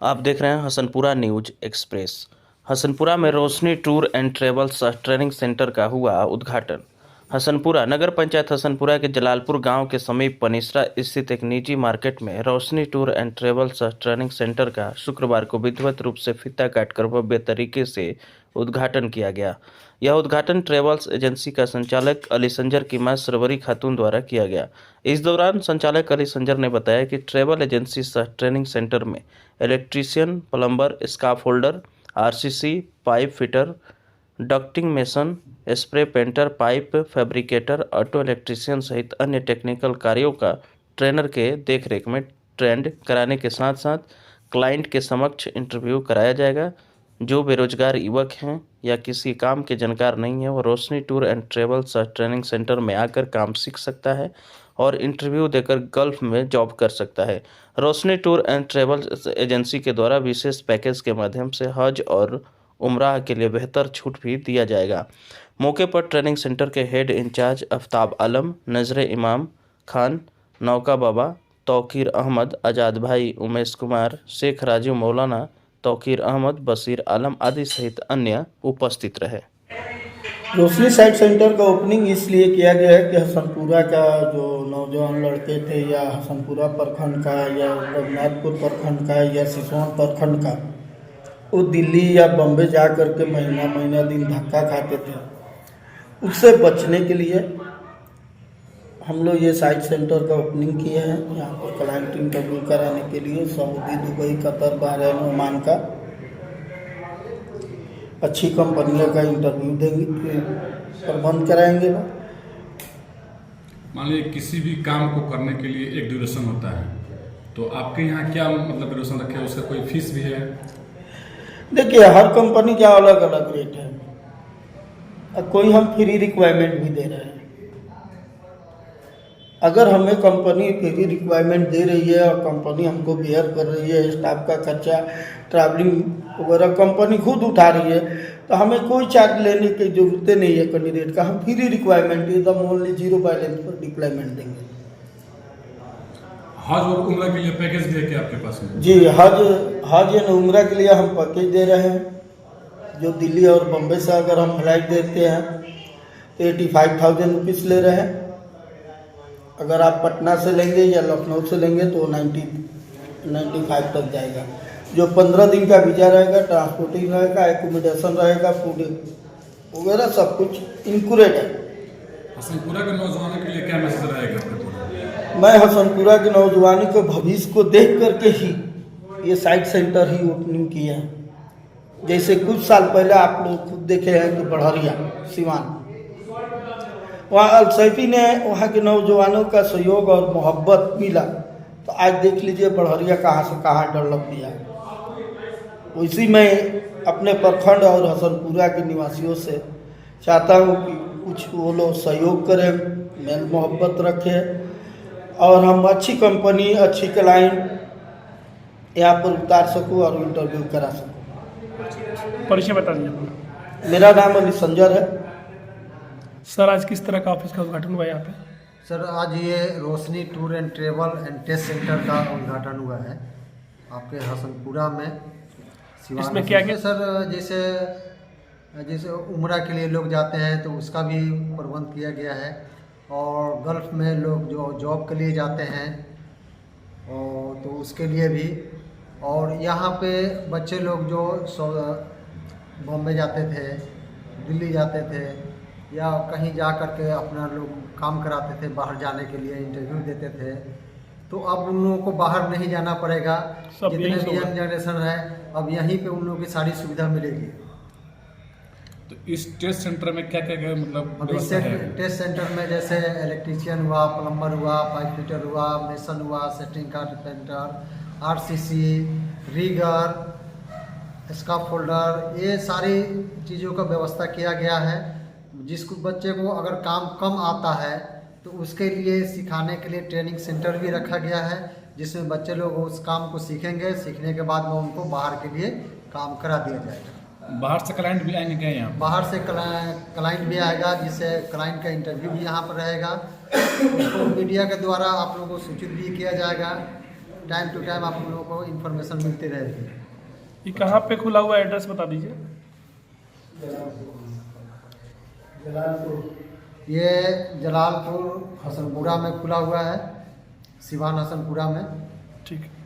आप देख रहे हैं हसनपुरा न्यूज एक्सप्रेस। हसनपुरा में Roshni tour and travels training centre का हुआ उद्घाटन। हसनपुरा नगर पंचायत हसनपुरा के जलालपुर गांव के समीप पनिसरा स्थित एक निजी मार्केट में Roshni tour and travels training centre का शुक्रवार को विधिवत रूप से फीता काटकर भव्य तरीके से उद्घाटन किया गया। यह उद्घाटन ट्रेवल्स एजेंसी का संचालक अली संजर की मां सरवरी खातून द्वारा किया गया। इस दौरान संचालक अली संजर ने बताया कि ट्रेवल एजेंसी सह ट्रेनिंग सेंटर में electrician, plumber, scarf holder, RCC, pipe fitter, ducting mason, spray painter, pipe fabricator, auto electrician सहित अन्य टेक्निकल कार्यों का ट्रेनर के देखरेख में ट्रेंड कराने के साथ साथ क्लाइंट के समक्ष इंटरव्यू कराया जाएगा। जो बेरोजगार युवक हैं या किसी काम के जानकार नहीं है, वो Roshni tour and travels training centre में आकर काम सीख सकता है और इंटरव्यू देकर गल्फ में जॉब कर सकता है। रोशनी टूर एंड ट्रेवल्स एजेंसी के द्वारा विशेष पैकेज के माध्यम से हज और उम्राह के लिए बेहतर छूट भी दिया जाएगा। मौके पर ट्रेनिंग सेंटर के हेड इंचार्ज आफ्ताब आलम, नजरे इमाम खान, नौका बाबा, तौकीर अहमद, आज़ाद भाई, उमेश कुमार, शेख राजू मौलाना, तौकीर अहमद, बशीर आलम आदि सहित अन्य उपस्थित रहे। रोशनी साइट सेंटर का ओपनिंग इसलिए किया गया है कि हसनपुरा का जो नौजवान लड़के थे या हसनपुरा प्रखंड का या रघुनाथपुर प्रखंड का या सिसोन प्रखंड का, वो दिल्ली या बम्बे जा कर के महीना महीना दिन धक्का खाते थे। उससे बचने के लिए हम लोग ये साइट सेंटर का ओपनिंग किए हैं। यहाँ पर क्लाइंट इंटरव्यू कराने के लिए Saudi, Dubai, Qatar, Bahrain, Oman का अच्छी कंपनियों का इंटरव्यू देंगे, प्रबंध कराएंगे। मान लीजिए किसी भी काम को करने के लिए एक ड्यूरेशन होता है, तो आपके यहाँ क्या मतलब ड्यूरेशन रखे हैं? उसका कोई फीस भी है? देखिए, हर कंपनी का अलग अलग रेट है। कोई हम फ्री रिक्वायरमेंट भी दे रहे हैं। अगर हमें कंपनी फ्री रिक्वायरमेंट दे रही है और कंपनी हमको बेयर कर रही है, स्टाफ का खर्चा, ट्रैवलिंग वगैरह कंपनी खुद उठा रही है, तो हमें कोई चार्ज लेने की जरूरत नहीं है कैंडिडेट का। हम फ्री रिक्वायरमेंट एकदम ओनली 0 बैलेंस पर डिप्लॉयमेंट देंगे। हज और उम्रा के लिए पैकेज भी है क्या आपके पास में? जी, हज एंड उम्रा के लिए हम पैकेज दे रहे हैं। जो दिल्ली और बम्बे से अगर हम फ्लाइट देते हैं तो 85,000 रुपीज़ ले रहे हैं। अगर आप पटना से लेंगे या लखनऊ से लेंगे तो 95 तक जाएगा। जो 15 दिन का वीज़ा रहेगा, ट्रांसपोर्टिंग रहेगा, एकोमोडेशन रहेगा, फूड वगैरह सब कुछ इंक्लूडेड है। हसनपुरा के नौजवानों के लिए क्या मैसेज रहेगा? मैं हसनपुरा के नौजवानों के भविष्य को देख करके ही ये साइट सेंटर ही ओपनिंग किया है। जैसे कुछ साल पहले आप लोग खुद देखे हैं कि बढ़हरिया सिवान, वहाँ अलसैफी ने वहाँ के नौजवानों का सहयोग और मोहब्बत मिला, तो आज देख लीजिए बढ़हरिया कहाँ से कहाँ डेवलप किया है। उसी में अपने प्रखंड और हसनपुरा के निवासियों से चाहता हूँ कि कुछ वो लोग सहयोग करें, मेल मोहब्बत रखें और हम अच्छी कंपनी, अच्छी क्लाइंट यहाँ पर उतार सकूँ और इंटरव्यू करा सकूँ। परिचय बता दीजिए। मेरा नाम अली संजर है। सर, आज किस तरह का ऑफिस का उद्घाटन हुआ यहाँ पे? सर, आज ये Roshni tour and travel and test centre का उद्घाटन हुआ है आपके हसनपुरा में। इसमें क्या क्या? सर, जैसे उम्रा के लिए लोग जाते हैं तो उसका भी प्रबंध किया गया है, और गल्फ़ में लोग जो जॉब के लिए जाते हैं और तो उसके लिए भी, और यहाँ पे बच्चे लोग जो बॉम्बे जाते थे, दिल्ली जाते थे या कहीं जा कर के अपना लोग काम कराते थे, बाहर जाने के लिए इंटरव्यू देते थे, तो अब उन लोगों को बाहर नहीं जाना पड़ेगा। जितने भी यंग जनरेशन है, अब यहीं पे उन लोगों की सारी सुविधा मिलेगी। तो इस टेस्ट सेंटर में क्या क्या मतलब अब इस टेस्ट सेंटर में जैसे इलेक्ट्रीशियन हुआ, प्लम्बर हुआ, पाइप फिटर हुआ, मेसन हुआ, setting carpenter, RCC, rigger, scarf holder, ये सारी चीज़ों का व्यवस्था किया गया है। जिसको बच्चे को अगर काम कम आता है तो उसके लिए सिखाने के लिए ट्रेनिंग सेंटर भी रखा गया है, जिसमें बच्चे लोग उस काम को सीखेंगे। सीखने के बाद में उनको बाहर के लिए काम करा दिया जाएगा। बाहर से क्लाइंट भी आएंगे क्या यहाँ? बाहर से क्लाइंट भी आएगा, जिससे क्लाइंट का इंटरव्यू भी यहाँ पर रहेगा। उसको मीडिया के द्वारा आप लोगों को सूचित भी किया जाएगा टाइम टू टाइम आप लोगों को इन्फॉर्मेशन मिलती रहेगी। ये कहाँ पे खुला हुआ है, एड्रेस बता दीजिए। ये जलालपुर हसनपुरा में खुला हुआ है, सिवान हसनपुरा में। ठीक है।